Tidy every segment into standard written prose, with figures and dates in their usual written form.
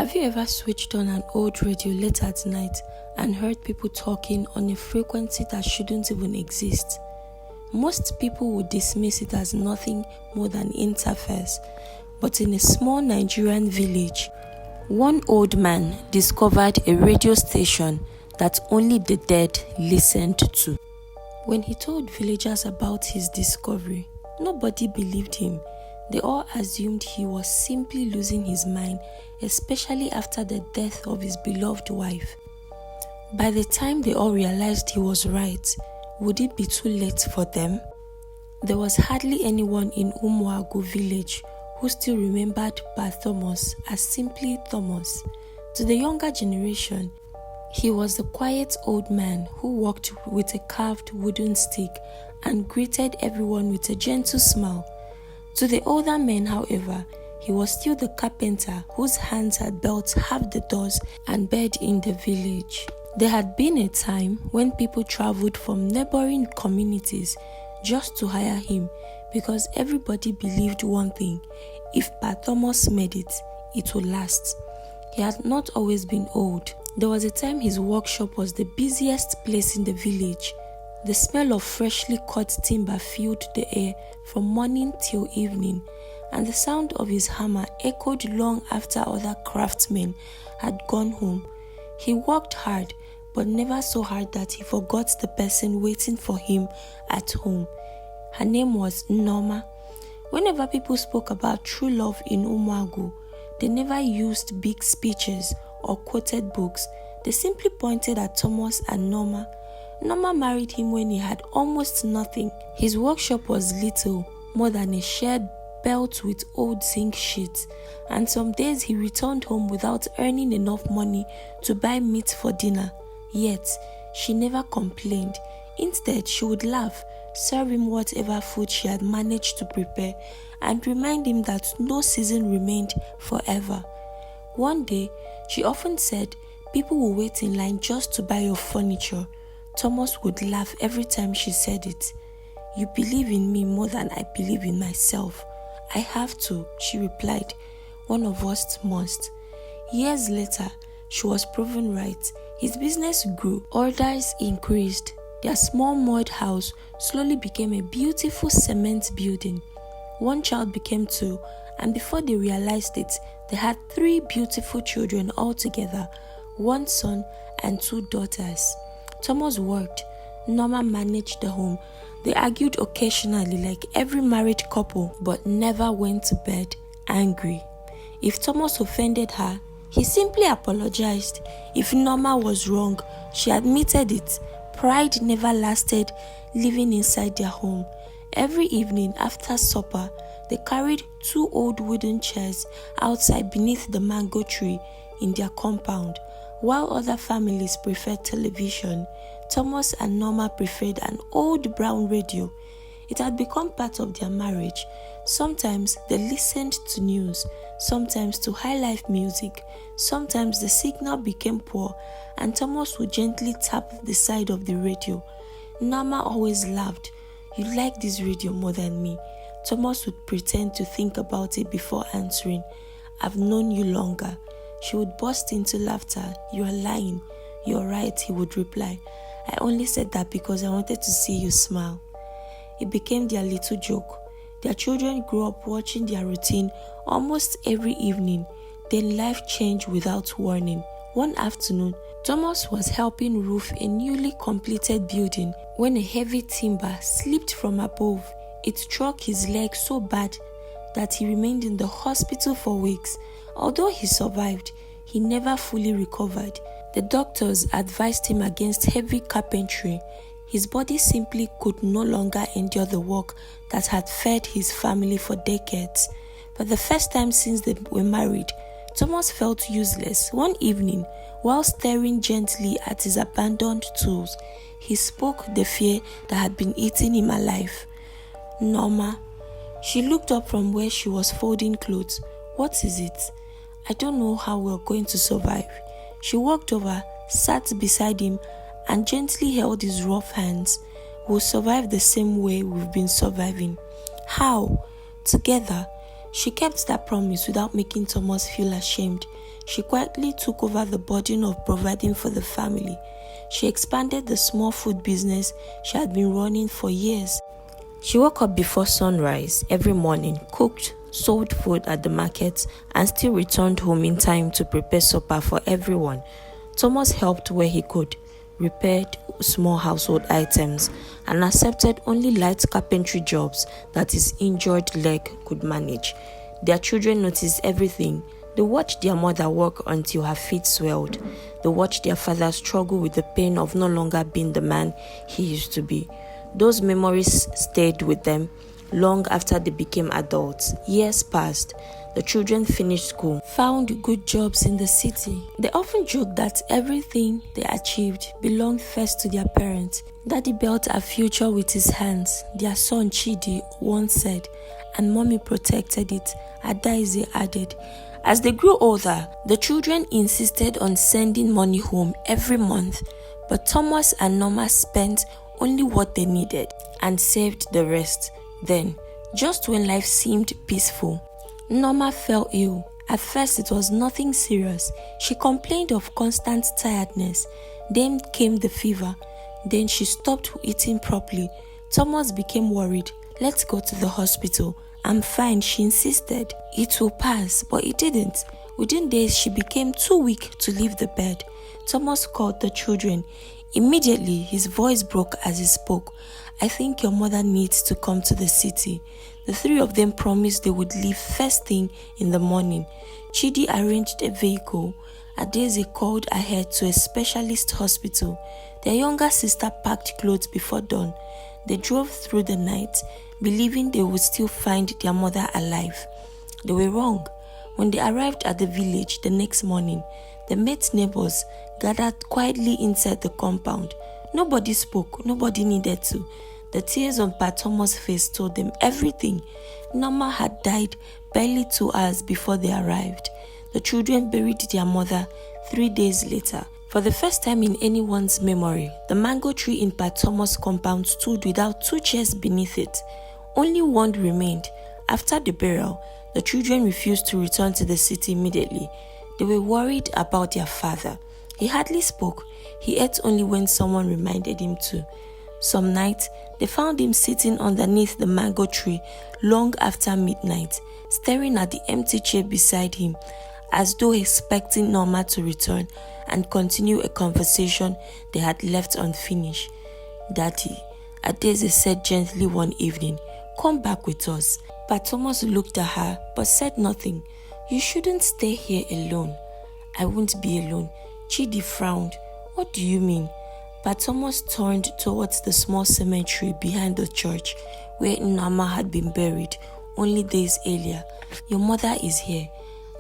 Have you ever switched on an old radio late at night and heard people talking on a frequency that shouldn't even exist? Most people would dismiss it as nothing more than interference, but in a small Nigerian village, one old man discovered a radio station that only the dead listened to. When he told villagers about his discovery, nobody believed him. They all assumed he was simply losing his mind, especially after the death of his beloved wife. By the time they all realized he was right, would it be too late for them? There was hardly anyone in Umuagu village who still remembered Pa Thomas as simply Thomas. To the younger generation, he was the quiet old man who walked with a carved wooden stick and greeted everyone with a gentle smile. To the older men, however, he was still the carpenter whose hands had built half the doors and bed in the village. There had been a time when people traveled from neighboring communities just to hire him because everybody believed one thing: if Pa Thomas made it, it would last. He had not always been old. There was a time his workshop was the busiest place in the village. The smell of freshly cut timber filled the air from morning till evening, and the sound of his hammer echoed long after other craftsmen had gone home. He worked hard, but never so hard that he forgot the person waiting for him at home. Her name was Norma. Whenever people spoke about true love in Umuagu, they never used big speeches or quoted books. They simply pointed at Thomas and Norma. Norma married him when he had almost nothing. His workshop was little more than a shed built with old zinc sheets, and some days he returned home without earning enough money to buy meat for dinner. Yet, she never complained. Instead, she would laugh, serve him whatever food she had managed to prepare, and remind him that no season remained forever. One day, she often said, "People will wait in line just to buy your furniture." Thomas would laugh every time she said it. "You believe in me more than I believe in myself." "I have to," she replied. "One of us must." Years later, she was proven right. His business grew, orders increased. Their small mud house slowly became a beautiful cement building. One child became two, and before they realized it, they had 3 beautiful children altogether, 1 son and 2 daughters. Thomas worked. Norma managed the home. They argued occasionally like every married couple, but never went to bed angry. If Thomas offended her, he simply apologized. If Norma was wrong, she admitted it. Pride never lasted living inside their home. Every evening after supper, they carried 2 old wooden chairs outside beneath the mango tree in their compound. While other families preferred television, Thomas and Norma preferred an old brown radio. It had become part of their marriage. Sometimes they listened to news, sometimes to high life music. Sometimes the signal became poor and Thomas would gently tap the side of the radio. Norma always laughed. "You like this radio more than me." Thomas would pretend to think about it before answering. "I've known you longer." She would burst into laughter. "You are lying." "You're right," he would reply. "I only said that because I wanted to see you smile." It became their little joke. Their children grew up watching their routine almost every evening. Then life changed without warning. One afternoon, Thomas was helping roof a newly completed building when a heavy timber slipped from above. It struck his leg so bad that he remained in the hospital for weeks. Although he survived, he never fully recovered. The doctors advised him against heavy carpentry. His body simply could no longer endure the work that had fed his family for decades. For the first time since they were married, Thomas felt useless. One evening, while staring gently at his abandoned tools, he spoke the fear that had been eating him alive. "Norma." She looked up from where she was folding clothes. "What is it?" "I don't know how we're going to survive." She walked over, sat beside him, and gently held his rough hands. "We'll survive the same way we've been surviving." "How?" "Together." She kept that promise without making Thomas feel ashamed. She quietly took over the burden of providing for the family. She expanded the small food business she had been running for years. She woke up before sunrise every morning, cooked, sold food at the market, and still returned home in time to prepare supper for everyone. Thomas helped where he could, repaired small household items, and accepted only light carpentry jobs that his injured leg could manage. Their children noticed everything. They watched their mother work until her feet swelled. They watched their father struggle with the pain of no longer being the man he used to be. Those memories stayed with them long after they became adults. Years passed. The children finished school, found good jobs in the city. They often joked that everything they achieved belonged first to their parents. Daddy built our future with his hands, their son Chidi once said, and mommy protected it, Adaize added. As they grew older, the children insisted on sending money home every month, but Thomas and Norma spent only what they needed and saved the rest. Then, just when life seemed peaceful, Norma fell ill. At first it was nothing serious. She complained of constant tiredness. Then came the fever. Then she stopped eating properly. Thomas became worried. Let's go to the hospital. I'm fine, she insisted. It will pass, but it didn't. Within days, she became too weak to leave the bed. Thomas called the children. Immediately, his voice broke as he spoke. I think your mother needs to come to the city. The three of them promised they would leave first thing in the morning. Chidi arranged a vehicle. Adeze called ahead to a specialist hospital. Their younger sister packed clothes before dawn. They drove through the night, believing they would still find their mother alive. They were wrong. When they arrived at the village the next morning, they met neighbors gathered quietly inside the compound. Nobody spoke, nobody needed to. The tears on Pa Thomas' face told them everything. Norma had died barely 2 hours before they arrived. The children buried their mother 3 days later. For the first time in anyone's memory, the mango tree in Pa Thomas' compound stood without 2 chairs beneath it. Only one remained. After the burial, the children refused to return to the city immediately. They were worried about their father. He hardly spoke. He ate only when someone reminded him to. Some night, they found him sitting underneath the mango tree long after midnight, staring at the empty chair beside him, as though expecting Norma to return and continue a conversation they had left unfinished. Daddy, Adeze said gently one evening, come back with us. But Thomas looked at her but said nothing. You shouldn't stay here alone. I won't be alone. Chidi frowned. What do you mean? But Thomas turned towards the small cemetery behind the church where Nama had been buried only days earlier. Your mother is here.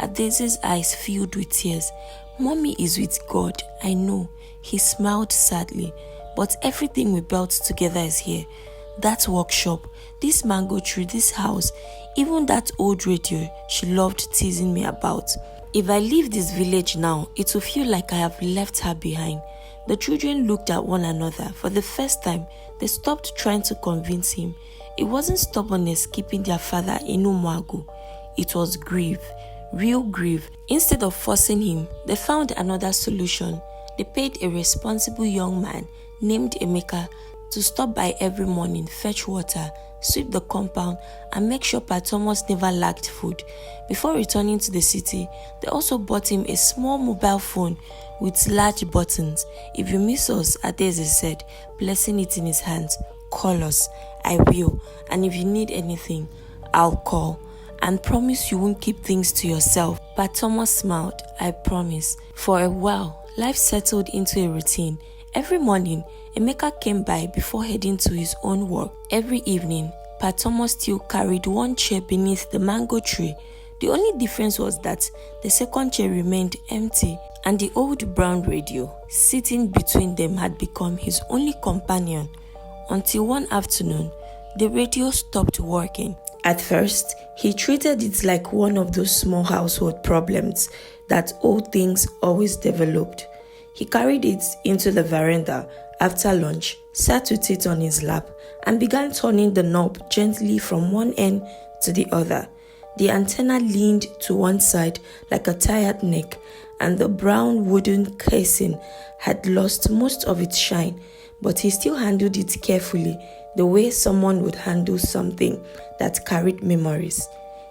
Adeze's eyes filled with tears. Mommy is with God, I know. He smiled sadly. But everything we built together is here. That workshop, this mango tree, this house, even that old radio she loved teasing me about. If I leave this village now, it will feel like I have left her behind. The children looked at one another. For the first time, they stopped trying to convince him. It wasn't stubbornness keeping their father in Umuagu. It was grief, real grief. Instead of forcing him, they found another solution. They paid a responsible young man named Emeka to stop by every morning, fetch water, sweep the compound, and make sure Pa Thomas never lacked food. Before returning to the city, they also bought him a small mobile phone with large buttons. If you miss us, Adeze said, blessing it in his hands, call us. I will. And if you need anything, I'll call. And promise you won't keep things to yourself. Pa Thomas smiled. I promise. For a while, life settled into a routine. Every morning, Emeka came by before heading to his own work. Every evening, Pa Thomas still carried one chair beneath the mango tree. The only difference was that the second chair remained empty, and the old brown radio sitting between them had become his only companion. Until one afternoon, the radio stopped working. At first, he treated it like one of those small household problems that old things always developed. He carried it into the veranda after lunch, sat with it on his lap, and began turning the knob gently from one end to the other. The antenna leaned to one side like a tired neck, and the brown wooden casing had lost most of its shine, but he still handled it carefully, the way someone would handle something that carried memories.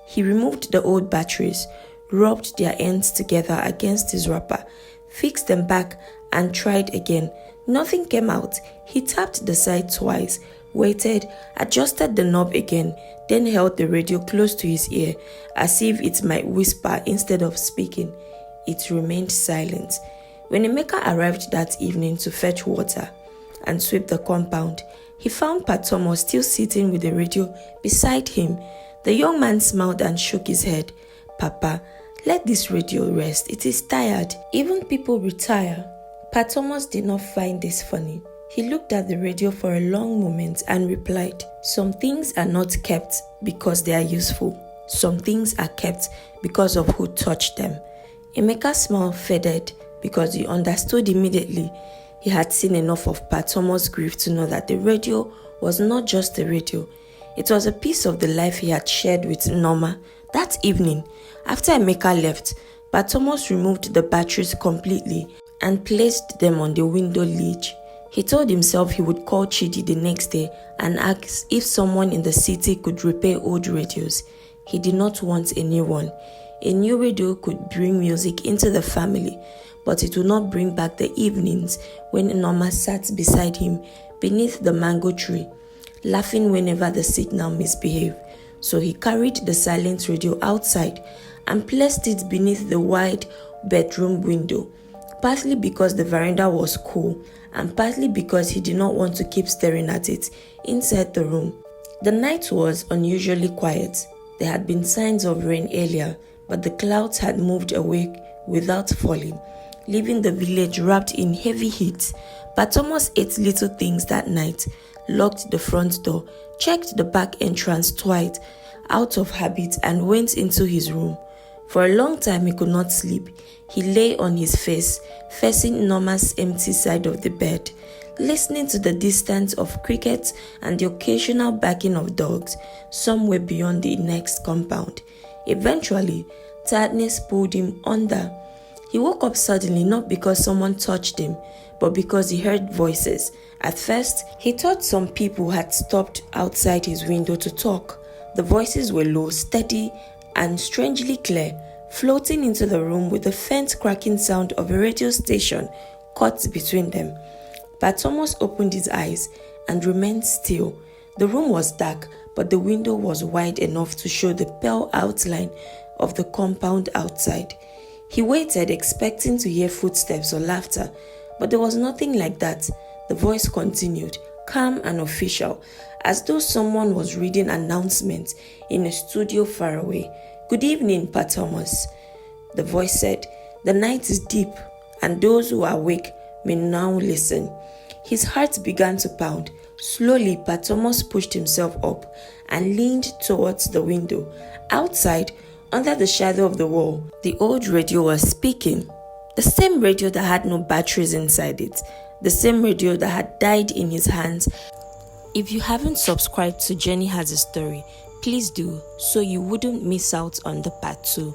He removed the old batteries, rubbed their ends together against his wrapper, fixed them back, and tried again. Nothing came out. He tapped the side twice, waited, adjusted the knob again, then held the radio close to his ear as if it might whisper instead of speaking. It remained silent. When Emeka arrived that evening to fetch water and sweep the compound, he found Pa Thomas still sitting with the radio beside him. The young man smiled and shook his head. "Papa, let this radio rest. It is tired. Even people retire." Pa Thomas did not find this funny. He looked at the radio for a long moment and replied, "Some things are not kept because they are useful. Some things are kept because of who touched them." Emeka's smile faded because he understood immediately. He had seen enough of Pa Thomas' grief to know that the radio was not just a radio. It was a piece of the life he had shared with Norma. That evening, after Emeka left, Pa Thomas removed the batteries completely and placed them on the window ledge. He told himself he would call Chidi the next day and ask if someone in the city could repair old radios. He did not want a new one. A new radio could bring music into the family, but it would not bring back the evenings when Norma sat beside him beneath the mango tree, laughing whenever the signal misbehaved. So he carried the silent radio outside and placed it beneath the wide bedroom window, partly because the veranda was cool and partly because he did not want to keep staring at it inside the room. The night was unusually quiet. There had been signs of rain earlier, but the clouds had moved away without falling, leaving the village wrapped in heavy heat. But Thomas ate little things that night, locked the front door, checked the back entrance twice out of habit, and went into his room. For a long time he could not sleep. He lay on his face, facing Norma's empty side of the bed, listening to the distance of crickets and the occasional barking of dogs somewhere beyond the next compound. Eventually, tiredness pulled him under. He woke up suddenly, not because someone touched him, but because he heard voices. At first, he thought some people had stopped outside his window to talk. The voices were low, steady, and strangely clear, floating into the room with the faint cracking sound of a radio station caught between them. But Thomas opened his eyes and remained still. The room was dark, but the window was wide enough to show the pale outline of the compound outside. He waited, expecting to hear footsteps or laughter, but there was nothing like that. The voice continued, calm and official, as though someone was reading announcements in a studio far away. "Good evening, Pa Thomas," the voice said. "The night is deep, and those who are awake may now listen." His heart began to pound. Slowly, Pa Thomas pushed himself up and leaned towards the window. Outside, under the shadow of the wall, the old radio was speaking. The same radio that had no batteries inside it. The same radio that had died in his hands. If you haven't subscribed to Jenny Has a Story, please do, so you wouldn't miss out on the part 2.